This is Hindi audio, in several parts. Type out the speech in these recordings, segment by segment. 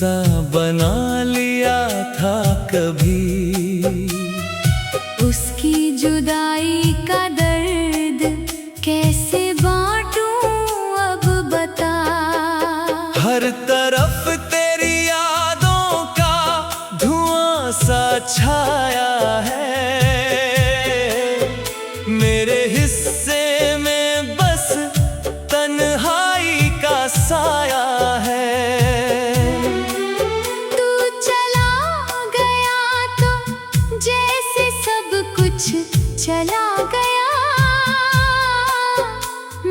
हिस्सा बना लिया था कभी। उसकी जुदाई का दर्द कैसे बांटूं अब बता। हर तरफ तेरी यादों का धुआं सा छाया है। मेरे हिस्से में बस तन्हाई का साया है। तू चला गया तो जैसे सब कुछ चला गया।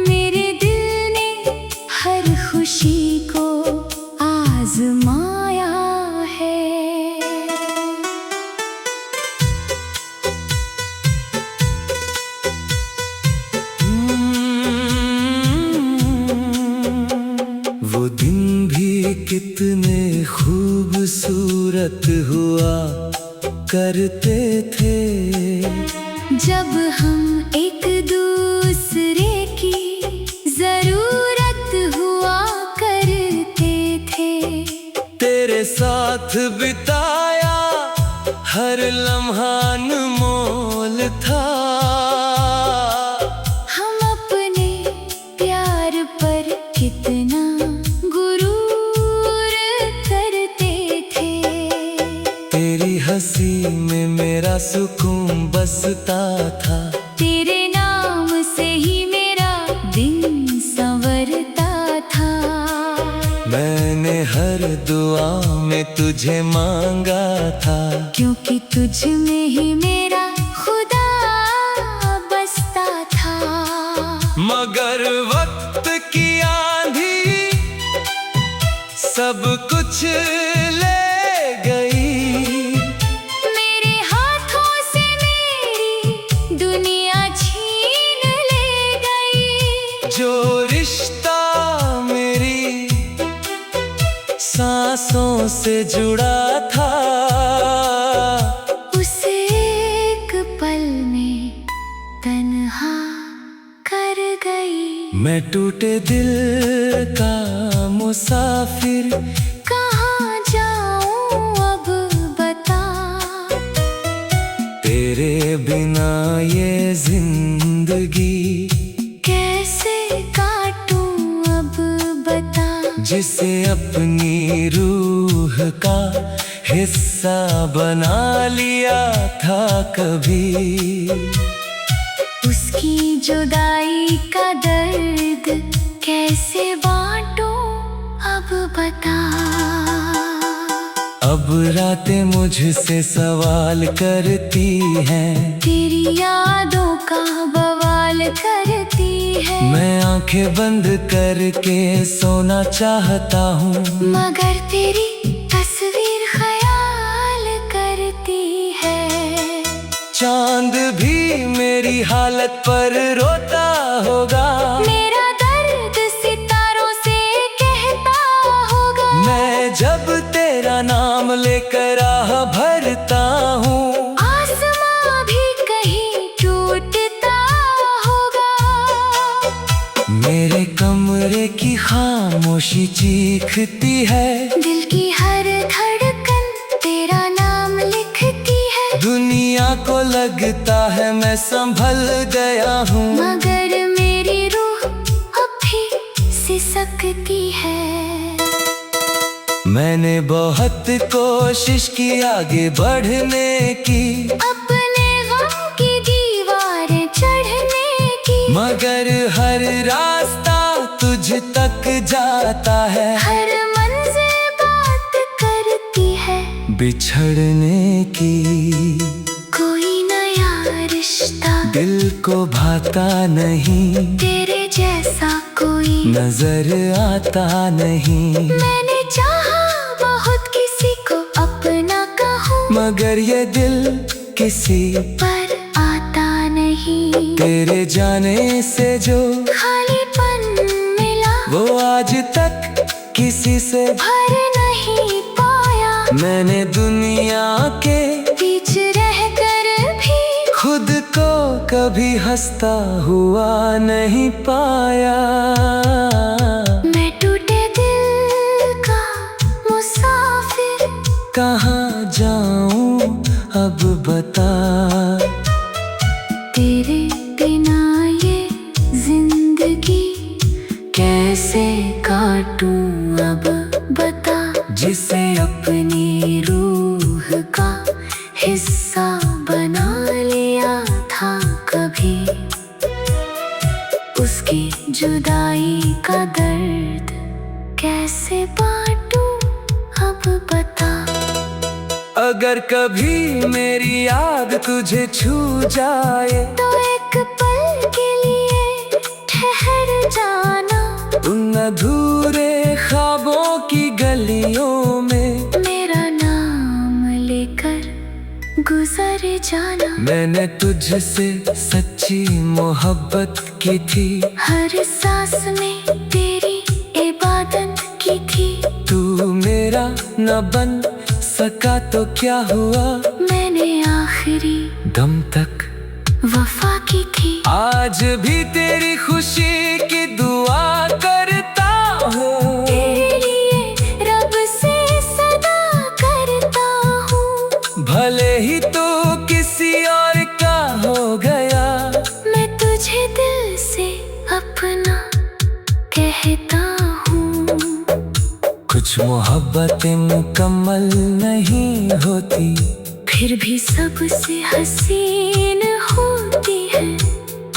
मेरे दिल ने हर खुशी को आजमाया है। वो दिन भी कितने खूबसूरत हुआ करते थे, जब हम एक दूसरे की जरूरत हुआ करते थे। तेरे साथ बिताया हर लम्हा अनमोल था। हम अपने प्यार पर कितना गुरूर करते थे। तेरी हंसी में मेरा सुकून बसता था। तेरे नाम से ही मेरा दिन संवरता था। मैंने हर दुआ में तुझे मांगा था, क्योंकि तुझ में ही मेरा खुदा बसता था। मगर वक्त की आंधी सब कुछ ले गई। मेरे हाथों से मेरी दुनिया छीन ले गई। जो रिश्ता मेरी सांसों से जुड़ा था, उसे एक पल में तन्हा कर गई। मैं टूटे दिल का मुसाफिर कहाँ जाऊं अब बता। तेरे बिना ये जिंदगी कैसे काटूं अब बता। जिसे अपनी रूह का हिस्सा बना लिया था कभी। उसकी जुदाई का दर्द कैसे बांटूं अब बता। अब रातें मुझसे सवाल करती हैं, तेरी यादों का बवाल करती है। मैं आंखें बंद करके सोना चाहता हूँ, मगर तेरी तस्वीर ख्याल करती है। चांद भी मेरी हालत पर रोता होगा। मेरा दर्द सितारों से कहता होगा। मैं जब तेरा नाम लेकर आह भरता हूँ, आसमां भी कहीं टूटता होगा। मेरे कमरे की खामोशी चीखती है। दिल की हर धड़कन तेरा नाम लिखती है। दुनिया को लगता है मैं संभल गया हूँ, मगर मेरी रूह अब भी सिसकती है। मैंने बहुत कोशिश की आगे बढ़ने की, अपने गम की दीवारें चढ़ने की। मगर हर रास्ता तुझ तक जाता है। हर मंजिल बात करती है बिछड़ने की। कोई नया रिश्ता दिल को भाता नहीं, तेरे जैसा कोई नजर आता नहीं। मैंने चाहा बहुत किसी को अपना कहूँ, मगर ये दिल किसी पर आता नहीं। तेरे जाने से जो खालीपन मिला वो आज तक किसी से भर नहीं पाया। मैंने दुनिया के बीच रहकर भी खुद को कभी हंसता हुआ नहीं पाया। मैं टूटे दिल का मुसाफिर कहाँ जाऊं अब बता। तेरे बिना ये जिंदगी कैसे काटूं अब बता। जिसे अपनी रूह का हिस्सा बना लिया था कभी, उसकी जुदाई का दर्द कैसे बांटूं अब बता। अगर कभी मेरी याद तुझे छू जाए तो एक पल के लिए ठहर जाना। उन अधूरे ख्वाबों की गलियों में मेरा नाम लेकर गुजर जाना। मैंने तुझसे सच्ची मोहब्बत की थी, हर सांस में तेरी इबादत की थी। तू मेरा न बन सका तो क्या हुआ, मैंने आखिरी दम तक वफा की थी। आज भी तेरी खुशी की दुआ करता हूँ, तेरे लिए रब से सदा करता हूँ। भले ही तू किसी और का हो गया। मैं तुझे दिल से अपना कहता हूँ। कुछ मोहब्बतें मुकम्मल नहीं होती, फिर भी सबसे हसीन होती है।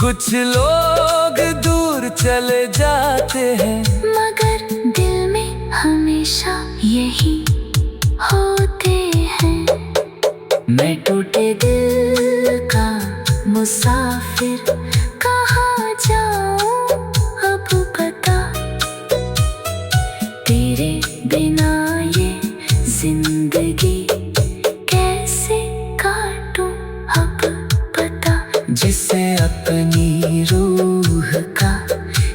कुछ लोग दूर चले जाते हैं, मगर दिल में हमेशा यही होते हैं। मैं टूटे दिल का मुसाफिर कहाँ जाऊं अब बता। तेरे बिना ये जिंदगी कैसे काटूं अब बता। जिसे अपनी रूह का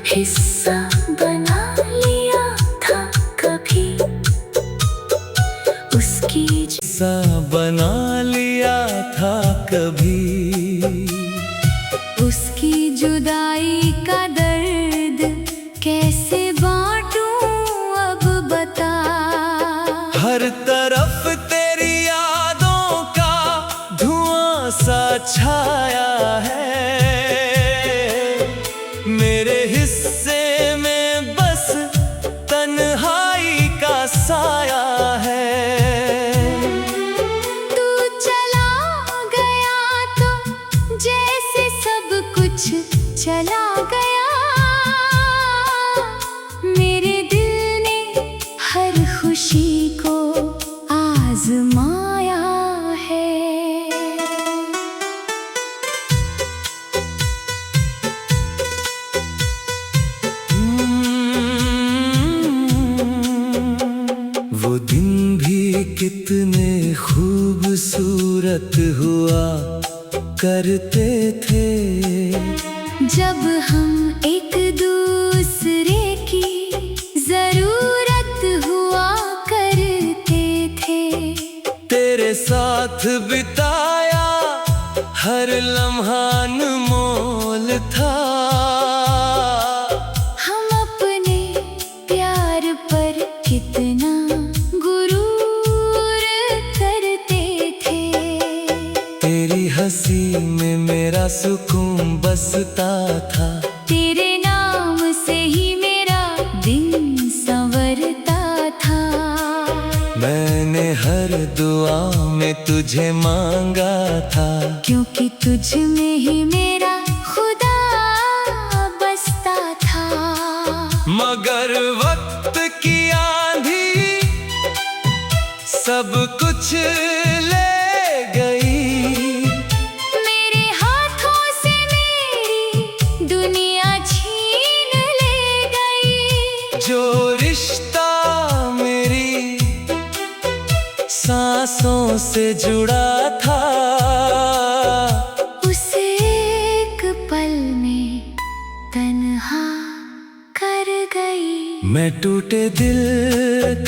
हिस्सा बना लिया था कभी, उसकी सा बना लिया था कभी, उसकी जुदाई का दर्द कैसे बांटूं अब बता। हर तरफ तेरी यादों का धुआं सा छाया है, मेरे हिस्से में बस तन्हाई का साया है। तू चला गया तो जैसे सब कुछ चला गया। मेरे दिल ने हर खुशी को आजमाया है। वो दिन भी कितने खूबसूरत हुआ करते थे, जब हम एक दूसरे की जरूरत हुआ करते थे। तेरे साथ बिताया हर लम्हा अनमोल था। हम अपने प्यार पर कितना गुरूर करते थे। तेरी हंसी में मेरा सुकून बसता था, तेरे नाम से ही मेरा दिन संवरता था। मैंने हर दुआ में तुझे मांगा था, क्योंकि तुझ में ही मेरा खुदा बसता था। मगर वक्त की आंधी सब कुछ ले गई। मेरे हाथों से मेरी दुनिया छीन ले गई। जो रिश्ता मेरी सांसों से जुड़ा था, उसे एक पल में तन्हा कर गई। मैं टूटे दिल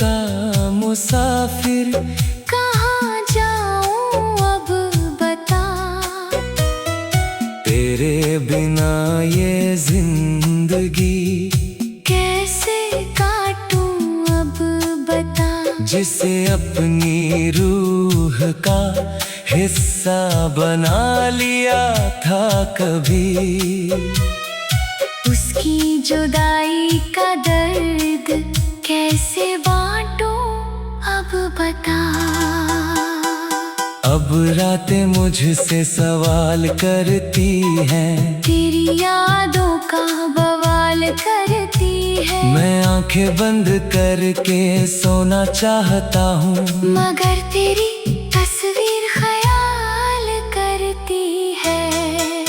का मुसाफिर कहाँ जाऊं अब बता। तेरे बिना ये जिंदगी कैसे काटूं अब बता। जिसे अपनी रूह का हिस्सा बना लिया था कभी। उसकी जुदाई का दर्द कैसे बांटूं अब बता। अब रातें मुझसे सवाल करती हैं, तेरी यादों का बवाल करती है। मैं आंखें बंद करके सोना चाहता हूँ, मगर तेरी तस्वीर ख्याल करती है।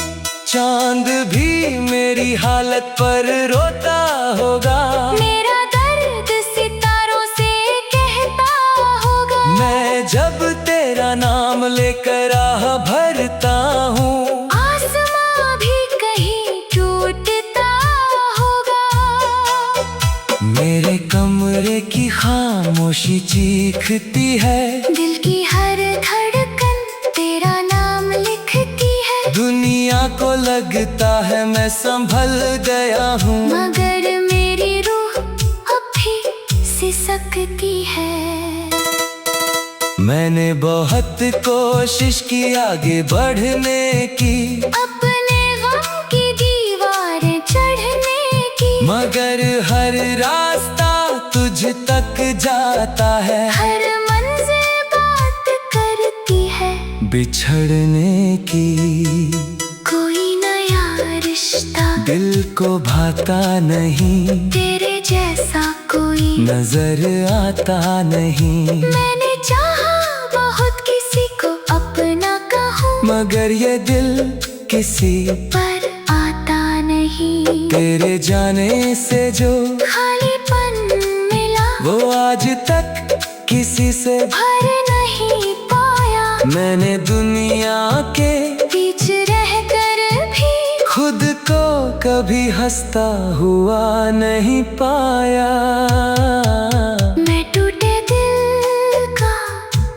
चांद भी मेरी हालत पर रोता होगा, मेरा दर्द सितारों से कहता होगा। मैं जब तेरा नाम लेकर आह भरता हूँ, आसमां भी कहीं टूटता होगा। मेरे कमरे की खामोशी चीखती है, दिल की हर धड़कन तेरा नाम लिखती है। दुनिया को लगता है मैं संभल गया हूँ, मगर मेरी रूह अब भी सिसकती है। मैंने बहुत कोशिश की आगे बढ़ने की, अपने गम की दीवारें चढ़ने की। मगर हर रास्ता तुझ तक जाता है, हर मंजिल बात करती है बिछड़ने की। कोई नया रिश्ता दिल को भाता नहीं, तेरे जैसा कोई नजर आता नहीं। मैंने चाहा बहुत किसी को अपना कहूँ, मगर ये दिल किसी पर आता नहीं। तेरे जाने से जो खालीपन मिला वो आज तक किसी से भर नहीं पाया। मैंने दुनिया के बीच रहकर भी खुद को कभी हंसता हुआ नहीं पाया। मैं टूटे दिल का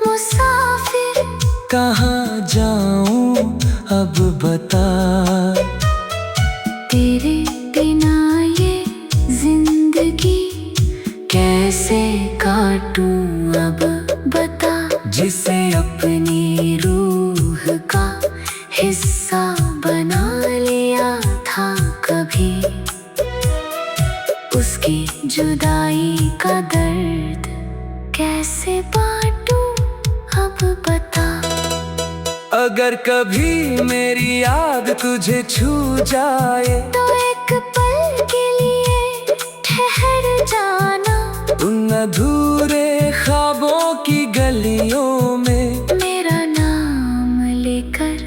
मुसाफिर, कहाँ जाऊं अब बता। तेरे बिना ये जिंदगी कैसे काटूं अब बता। जिसे अपनी रूह का हिस्सा बना लिया था कभी। उसकी जुदाई का दर्द कैसे बांटूं अब बता। अगर कभी मेरी याद तुझे छू जाए, तो एक पल के लिए ठहर जाना। उन अधूरे ख्वाबों की गलियों में मेरा नाम लेकर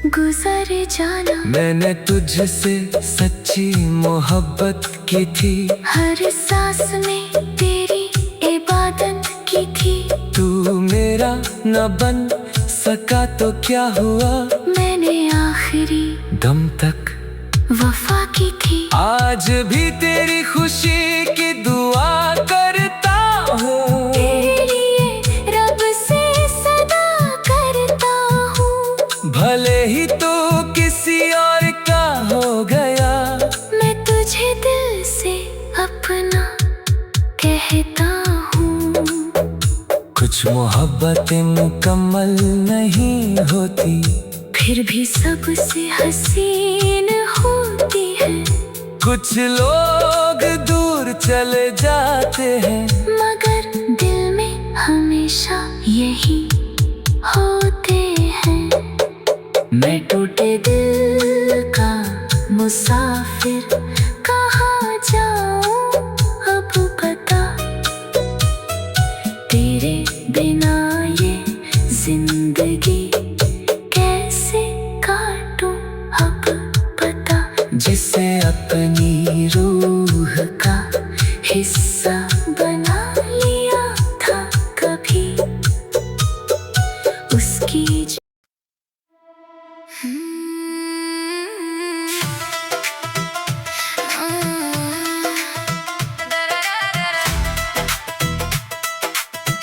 गुजर जाना। मैंने तुझसे सच्ची मोहब्बत की थी, हर सांस में तेरी इबादत की थी। तू मेरा न बन सका तो क्या हुआ, मैंने आखिरी दम तक वफा की थी। आज भी तेरी खुशी की दुआ करता हूँ, तेरे लिए रब से सदा करता हूँ। भले ही तो किसी और का हो गया। मैं तुझे दिल से अपना कहता हूँ। कुछ मोहब्बतें मुकम्मल नहीं होती, फिर भी सबसे हसीन होती है। कुछ लोग दूर चले जाते हैं, मगर दिल में हमेशा यही होते हैं। मैं टूटे दिल का मुसाफिर, कहाँ जाऊं अब बता। तेरे बिना ये जिंदगी कैसे काटूं अब बता। जिसे अपनी रूह का हिस्सा बना लिया था कभी। उसकी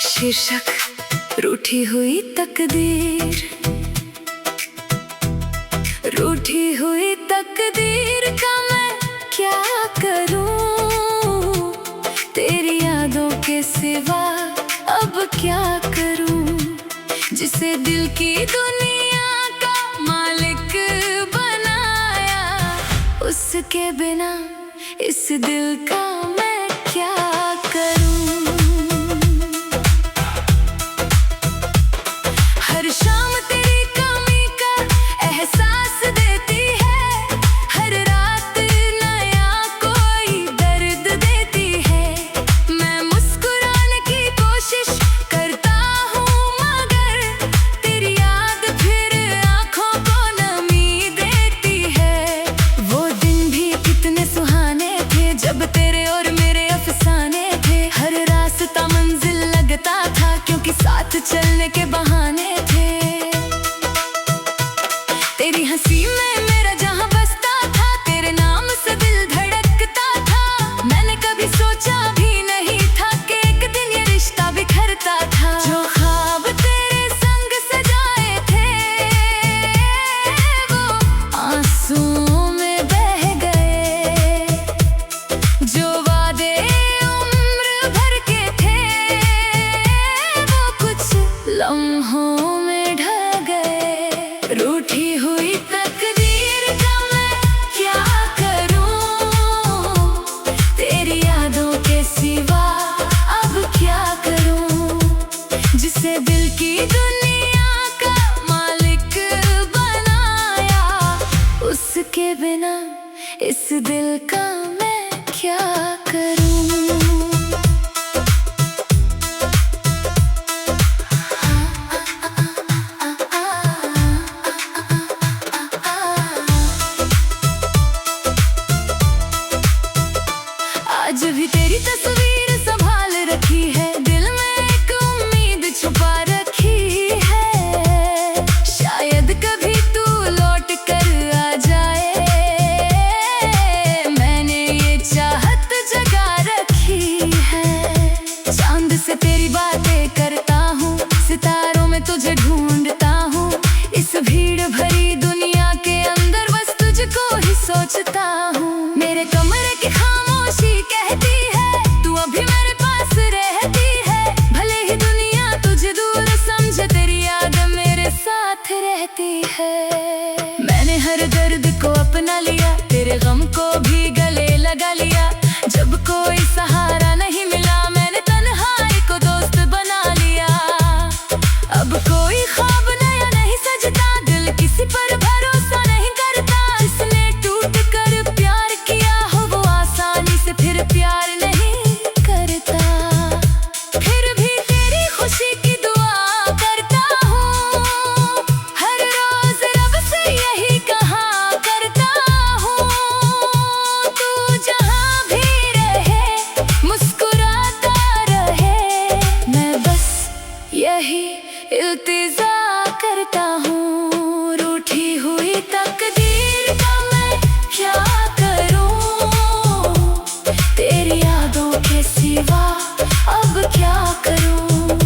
शीर्षक रूठी हुई तकदीर। रूठी हुई तकदीर का मैं क्या करूं, तेरी यादों के सिवा क्या करूं, जिसे दिल की दुनिया का मालिक बनाया, उसके बिना इस दिल का मैं क्या करूं। हर शाम तेरी कमी का एहसास देती है, हर रात नया कोई दर्द देती है। मैं मुस्कुराने की कोशिश करता हूँ, मगर तेरी याद फिर आँखों को नमी देती है। वो दिन भी कितने सुहाने थे, जब तेरे और मेरे अफसाने थे। हर रास्ता मंजिल लगता था, क्योंकि साथ चलने के बहाने थे। तेरी हंसी में मेरा जहां बसता था, तेरे नाम से दिल धड़कता था। मैंने कभी सोचा भी नहीं था कि एक दिन ये रिश्ता बिखरता था। जो ख्वाब तेरे संग सजाए थे, वो आंसुओं में बह गए। जो वादे उम्र भर के थे, वो कुछ लम्हों में ढह गए। रूठी हुई तकदीर का मैं क्या करूं, तेरी यादों के सिवा अब क्या करूं। जिसे दिल की दुनिया का मालिक बनाया, उसके बिना इस दिल का मैं क्या करूं। आज भी तेरी तस्वीर संभाल रखी है, दिल में एक उम्मीद छुपा रखी है। शायद कभी तू लौट कर आ जाए, मैंने ये चाहत जगा रखी है। चांद से तेरी बातें करता हूँ, सितारों में तुझे ढूंढता हूँ। इस भीड़ भरी दुनिया के अंदर बस तुझको ही सोचता हूँ। मेरे कमरे की खामोशी कहती है, तू अभी मेरे पास रहती है। भले ही दुनिया तुझे दूर समझे, तेरी याद मेरे साथ रहती है। मैंने हर दर्द को अपना लिया, तेरे गम को भी गले लगा लिया। जब कोई सहारा नहीं मिला, मैंने तन्हाई को दोस्त बना लिया। अब कोई ख्वाब नया नहीं सजता, दिल किसी पर भरोसा नहीं करता। जिसने टूट कर प्यार किया हो, वो आसानी से फिर प्यार नहीं करता। फिर भी तेरी खुशी की दुआ करता हूँ, हर रोज रब से यही कहा करता हूँ। तू जहाँ भी रहे, मुस्कुराता रहे, मैं बस यही इल्तिजा करता हूँ। रूठी हुई तकदीर का मैं क्या करूँ, तेरी यादों के सिवा अब क्या करूँ।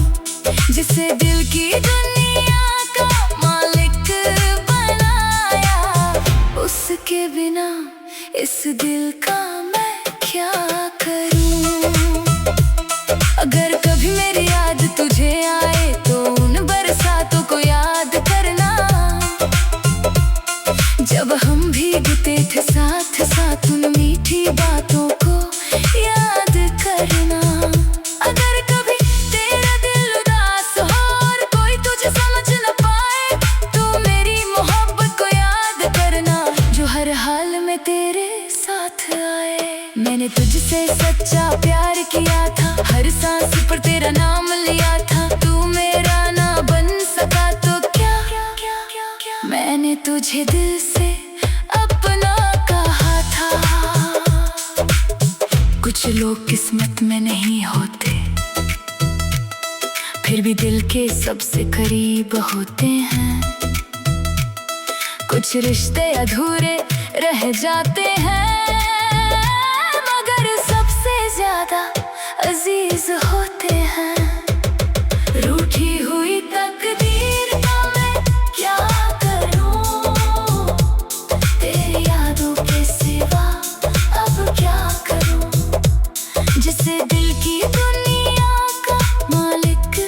जिसे दिल की दुनिया का मालिक बनाया, उसके बिना इस दिल का मैं क्या करूँ। अगर कभी मेरी याद तुझे आए, तो उन बरसातों को याद करना, जब हम भीगते थे साथ साथ। उन मीठी बातों को याद करना। अगर कभी तेरा दिल उदास हो और कोई तुझे समझ न पाए, तो मेरी मोहब्बत को याद करना, जो हर हाल में तेरे साथ आए। मैंने तुझसे सच्चा प्यार किया था, हर सांस पर तेरा नाम लिया था। तू मेरा ना बन सका तो क्या, मैंने तुझे दिल से अपना कहा था। कुछ लोग किस्मत में नहीं होते, फिर भी दिल के सबसे करीब होते हैं। कुछ रिश्ते अधूरे रह जाते हैं, मगर सबसे ज्यादा अजीज होते हैं। रूठी हुई तकदीर का मैं क्या करूं, तेरी यादों के सिवा अब क्या करूं। जिसे दिल की दुनिया का मालिक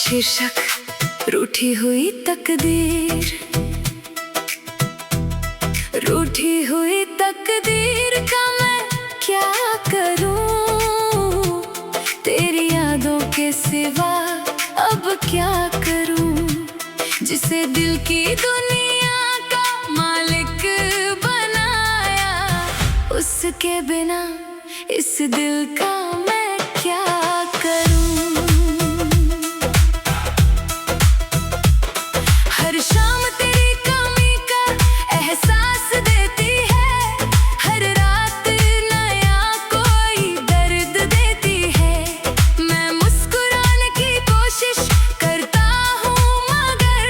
शीर्षक रूठी हुई तकदीर। रूठी हुई तकदीर का मैं क्या करूं, तेरी यादों के सिवा अब क्या करूं। जिसे दिल की दुनिया का मालिक बनाया, उसके बिना इस दिल का मैं क्या करूं। हर शाम तेरी कमी का एहसास देती है, हर रात नया कोई दर्द देती है। मैं मुस्कुराने की कोशिश करता हूँ, मगर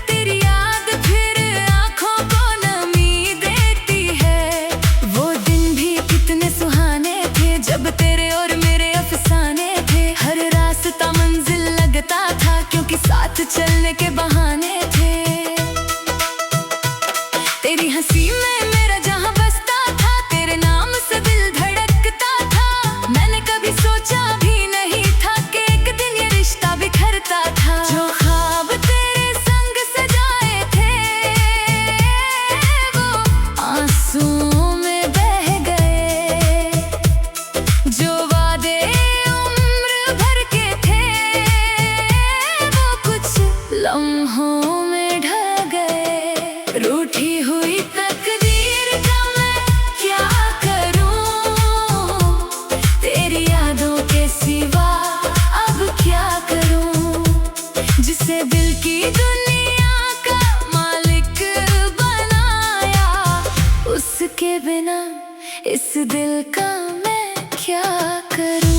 तेरी याद फिर आँखों को नमी देती है। वो दिन भी कितने सुहाने थे, जब तेरे और मेरे अफसाने थे। हर रास्ता मंजिल लगता था, क्योंकि साथ चलने के बहाने थे। तेरी हंसी में मेरा जहां बसता था, तेरे नाम से दिल धड़कता था। मैंने कभी सोचा भी नहीं था कि एक दिन ये रिश्ता बिखरता था। जो ख्वाब तेरे संग सजाए थे, वो आंसुओं में बह गए। जो वादे उम्र भर के थे, वो कुछ लम्हों में ढह गए। रूठी हुई तकदीर का मैं क्या करूं, तेरी यादों के सिवा अब क्या करूं। जिसे दिल की दुनिया का मालिक बनाया, उसके बिना इस दिल का मैं क्या करूं।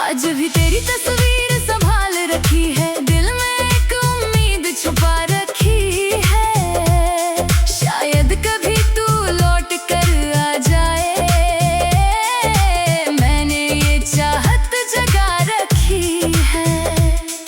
आज भी तेरी तस्वीर संभाल रखी है, दिल में एक उम्मीद छुपा रखी है। शायद कभी तू लौट कर आ जाए, मैंने ये चाहत जगा रखी है।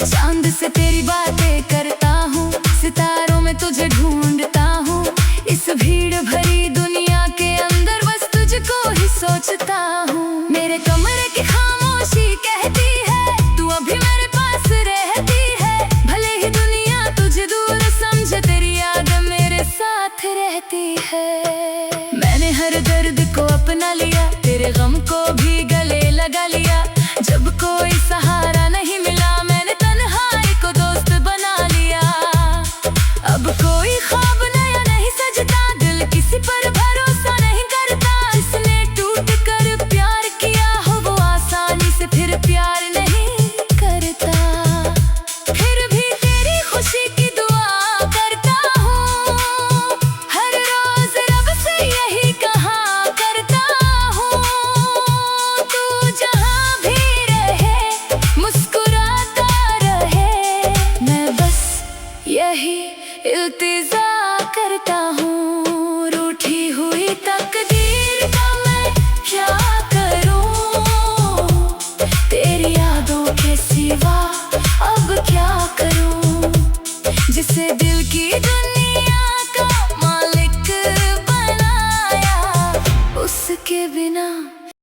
चांद से तेरी बातें करता हूँ, सितारों में तुझे ढूंढता हूँ। इस भीड़ भरी दुनिया के अंदर बस तुझको ही सोचता हूँ। मेरे कमरे की खामोशी कहती है, तू अभी मेरे पास रहती है। भले ही दुनिया तुझे दूर समझे, तेरी याद मेरे साथ रहती है। मैंने हर दर्द को अपना लिया, तेरे गम को भी गले लगा लिया। जब कोई सहारा नहीं मिला, मैंने तन्हाई को दोस्त बना लिया। अब कोई ख्वाब नया नहीं सजता, दिल किसी पर भरोसा नहीं करता। जिसने टूट कर प्यार किया हो, वो आसानी से फिर प्यार नहीं करता। फिर भी तेरी खुशी की दुआ करता हूँ, हर रोज रब से यही कहा करता हूँ। तू जहाँ भी रहे, मुस्कुराता रहे, मैं बस यही इल्तिजा करता हूँ। रूठी हुई तकदीर का मैं क्या करूँ, तेरी यादों के सिवा अब क्या करूँ। जिसे दिल की दुनिया का मालिक बनाया, उसके बिना